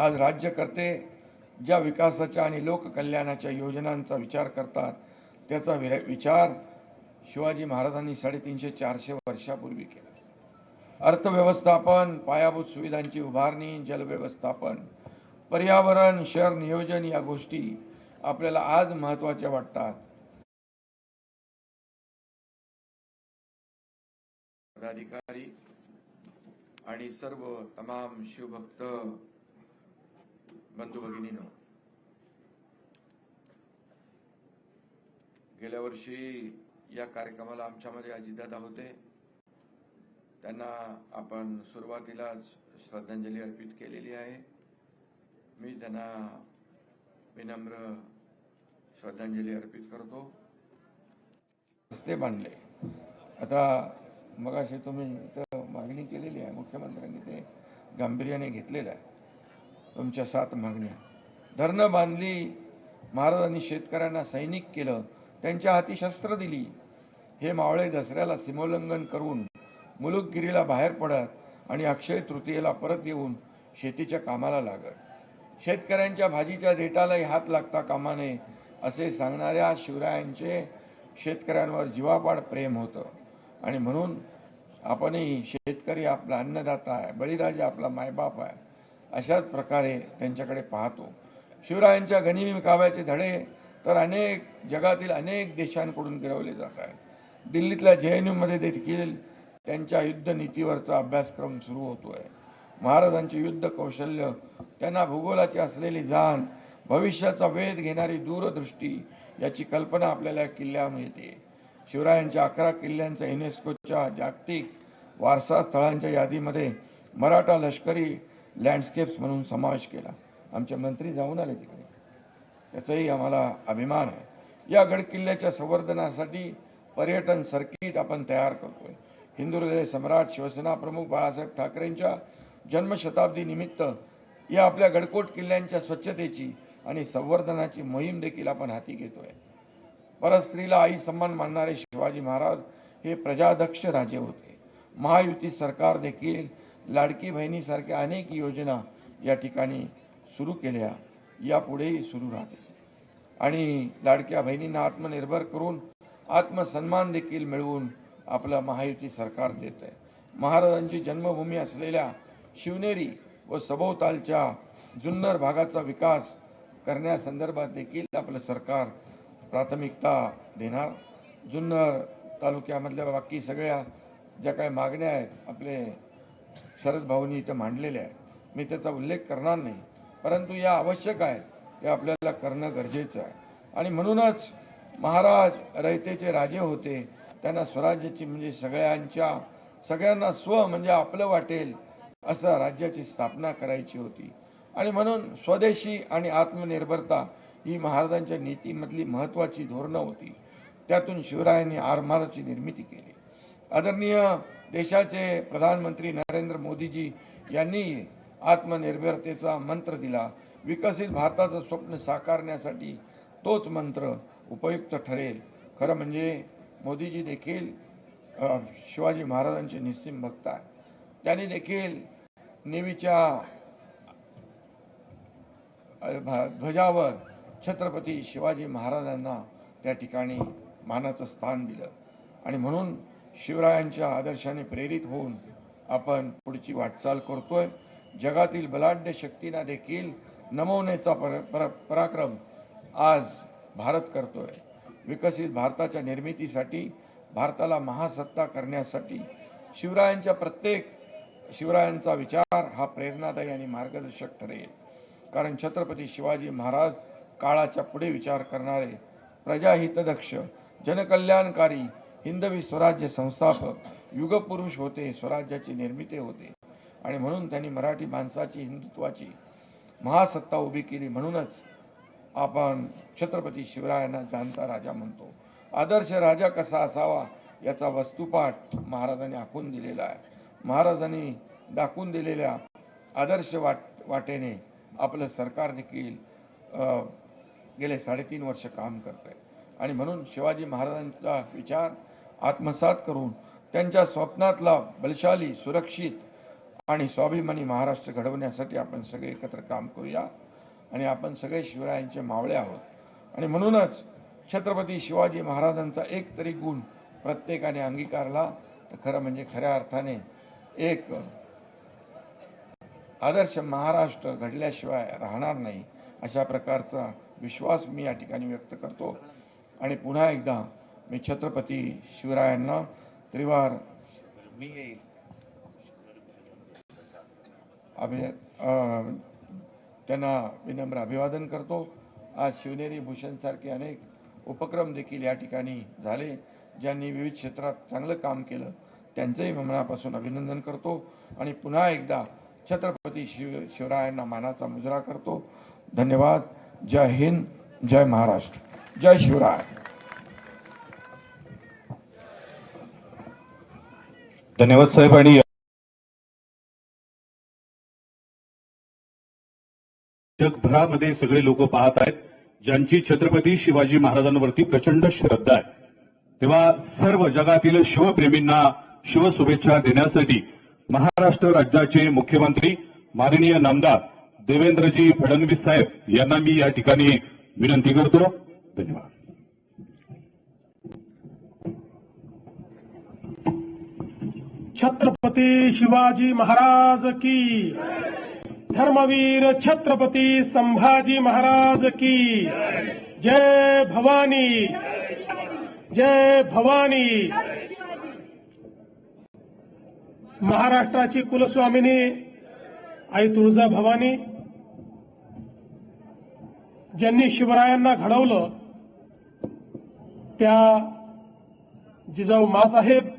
आज राज्यकर्ते ज्या विकासाच्या आणि लोककल्याणाच्या योजनांचा विचार करतात त्याचा विचार शिवाजी महाराजांनी 350-400 वर्षापूर्वी केला। अर्थव्यवस्थापन, पायाभूत सुविधांची उभारणी, जलव्यवस्थापन, पर्यावरण, शहर नियोजन या गोष्टी आपल्याला आज महत्त्वाच्या वाटतात। पदाधिकारी आणि सर्व तमाम शिवभक्त बंधू भगिनींनो, गेल्या वर्षी या कार्यक्रमाला आमच्यामध्ये अजितदादा होते। त्यांना आपण सुरुवातीलाच श्रद्धांजली अर्पित केलेली आहे। मी त्यांना विनम्र श्रद्धांजली अर्पित करतो। रस्ते बांधले, आता मगाशी तुम्ही मागणी केलेली आहे, मुख्यमंत्र्यांनी ते गांभीर्याने घेतलेलं आहे। तुमच्या 7 मागण्या, धरणं बांधली, महाराजांनी शेतकऱ्यांना सैनिक केलं, त्यांच्या हाती शस्त्र दिली। हे मावळे दसऱ्याला सीमोल्लंघन करून मुलुकगिरीला बाहेर पडत आणि अक्षय तृतीयेला परत येऊन शेतीच्या कामाला लागत। शेतकऱ्यांच्या भाजीच्या देठालाही हात लागता कामा नये असे सांगणाऱ्या शिवरायांचे शेतकऱ्यांवर जीवापाड प्रेम होतं आणि म्हणून आपणही शेतकरी आपला अन्नदाता आहे, बळीराजा आपला मायबाप आहे, अशाच प्रकारे त्यांच्याकडे पाहतो। शिवरायांच्या गनिमी काव्याचे धडे तर जगातील अनेक देशांकडून गिरवले जात आहेत। दिल्लीतल्या JNU मध्ये देखील त्यांच्या युद्ध नीतीवरचा अभ्यासक्रम सुरू होतोय। महाराजांचे युद्ध कौशल्य, त्यांना भूगोलाची असलेली जाण, भविष्याचा वेध घेणारी दूरदृष्टी याची कल्पना आपल्याला किल्ल्यावर येते। शिवरायांच्या 11 किल्ल्यांचा युनेस्कोच्या जागतिक वारसा स्थळांच्या यादीमध्ये मराठा लष्करी लँडस्केप्स म्हणून समावेश केला। आमचे मंत्री जाऊन आले तिकडे, त्याचाही आम्हाला अभिमान आहे। या गडकिल्ल्याच्या संवर्धनासाठी पर्यटन सर्किट आपण तयार करतोय। हिंदुहृदय सम्राट शिवसेना प्रमुख बाळासाहेब ठाकरेंच्या जन्मशताब्दी निमित्त या आपल्या गडकोट किल्ल्यांच्या स्वच्छतेची आणि संवर्धनाची मोहीम देखील आपण हाती घेतोय। परस्त्रीला आई सन्मान मानणारे शिवाजी महाराज हे प्रजादक्ष राजे होते। महायुती सरकार देखील लाडकी बहिणीसारख्या अनेक योजना या ठिकाणी सुरू केल्या, यापुढेही सुरू राहतील आणि लाडक्या बहिणींना आत्मनिर्भर करून आत्मसन्मान देखील मिळवून आपलं महायुती सरकार देत आहे। महाराजांची जन्मभूमी असलेल्या शिवनेरी व सभोवतालच्या जुन्नर भागाचा विकास करण्यासंदर्भात देखील आपलं सरकार प्राथमिकता देणार। जुन्नर तालुक्यामधल्या बाकी सगळ्या ज्या काही मागण्या आहेत आपले शरद भाऊंनी इथं मांडलेल्या आहेत, मी त्याचा उल्लेख करणार नाही, परंतु या आवश्यक आहेत, ते आपल्याला करणं गरजेचं आहे। आणि म्हणूनच महाराज रयतेचे राजे होते, त्यांना स्वराज्याची म्हणजे सगळ्यांना स्व म्हणजे आपलं वाटेल असं राज्याची स्थापना करायची होती आणि म्हणून स्वदेशी आणि आत्मनिर्भरता ही महाराजांच्या नीतीमधली महत्त्वाची धोरणं होती। त्यातून शिवरायांनी आरमाराची निर्मिती केली। आदरणीय देशाचे प्रधानमंत्री नरेंद्र मोदीजी यांनी आत्मनिर्भरतेचा मंत्र दिला। विकसित भारताचं स्वप्न साकारण्यासाठी तोच मंत्र उपयुक्त ठरेल। खरं म्हणजे मोदीजी देखील शिवाजी महाराजांचे निस्सीम भक्त आहेत। त्यांनी देखील नेव्हीच्या ध्वजावर छत्रपती शिवाजी महाराजांना त्या ठिकाणी मानाचं स्थान दिलं आणि म्हणून शिवरायांच्या आदर्शाने प्रेरित होऊन आपण पुढची वाटचाल करतोय। जगातील बलाढ्य शक्तींना देखील नमवण्याचा पराक्रम आज भारत करतोय। विकसित भारताच्या निर्मितीसाठी, भारताला महासत्ता करण्यासाठी शिवरायांचा विचार हा प्रेरणादायी आणि मार्गदर्शक ठरेल। कारण छत्रपती शिवाजी महाराज काळाच्या पुढे विचार करणारे, प्रजाहितदक्ष, जनकल्याणकारी, हिंदवी स्वराज्य संस्थापक, युगपुरुष होते, स्वराज्याची निर्मिती होते आणि म्हणून त्यांनी मराठी माणसाची हिंदुत्वाची महासत्ता उभी केली। म्हणूनच आपण छत्रपती शिवरायांना जाणता राजा म्हणतो। आदर्श राजा कसा असावा याचा वस्तुपाठ महाराजांनी आखून दिलेला आहे। महाराजांनी दाखवून दिलेल्या आदर्श वाटेने आपलं सरकार देखील गेले 3.5 वर्ष काम करत आहे आणि म्हणून शिवाजी महाराजांचा विचार आत्मसात करून त्यांच्या स्वप्नातला बलशाली, सुरक्षित आणि स्वाभिमानी महाराष्ट्र घडवण्यासाठी आपण सगळे एकत्र काम करूया. आणि आपण सगळे शिवरायांचे मावळे आहोत. आणि म्हणूनच छत्रपती शिवाजी महाराजांचा एक तरी गुण प्रत्येकाने अंगीकारला तर खरं म्हणजे खऱ्या अर्थाने एक आदर्श महाराष्ट्र घडल्याशिवाय राहणार नाही, अशा प्रकारचा विश्वास मी या ठिकाणी व्यक्त करतो. आणि पुन्हा एकदा मी छत्रपती शिवरायांना त्रिवार त्यांना विनम्र अभिवादन करतो. आज शिवनेरी भूषण सारखे अनेक उपक्रम देखील या ठिकाणी झाले. ज्यांनी विविध क्षेत्रात चांगलं काम केलं त्यांचंही मनापासून अभिनंदन करतो. आणि पुन्हा एकदा छत्रपती शिवरायांना मानाचा मुजरा करतो. धन्यवाद. जय हिंद, जय महाराष्ट्र, जय शिवराय. धन्यवाद साहेब. आणि जगभरामध्ये सगळे लोक पाहत आहेत ज्यांची छत्रपती शिवाजी महाराजांवरती प्रचंड श्रद्धा आहे. तेव्हा सर्व जगातील शिवप्रेमींना शिवशुभेच्छा देण्यासाठी महाराष्ट्र राज्याचे मुख्यमंत्री माननीय नामदार देवेंद्रजी फडणवीस साहेब यांना मी या ठिकाणी विनंती करतो. धन्यवाद. छत्रपती शिवाजी महाराज की, धर्मवीर छत्रपती संभाजी महाराज की जय भवानी, जय भवानी. महाराष्ट्राची कुलस्वामिनी आई तुळजा भवानी ज्यांनी शिवरायांना घडवलं त्या जिजाऊ माँसाहेब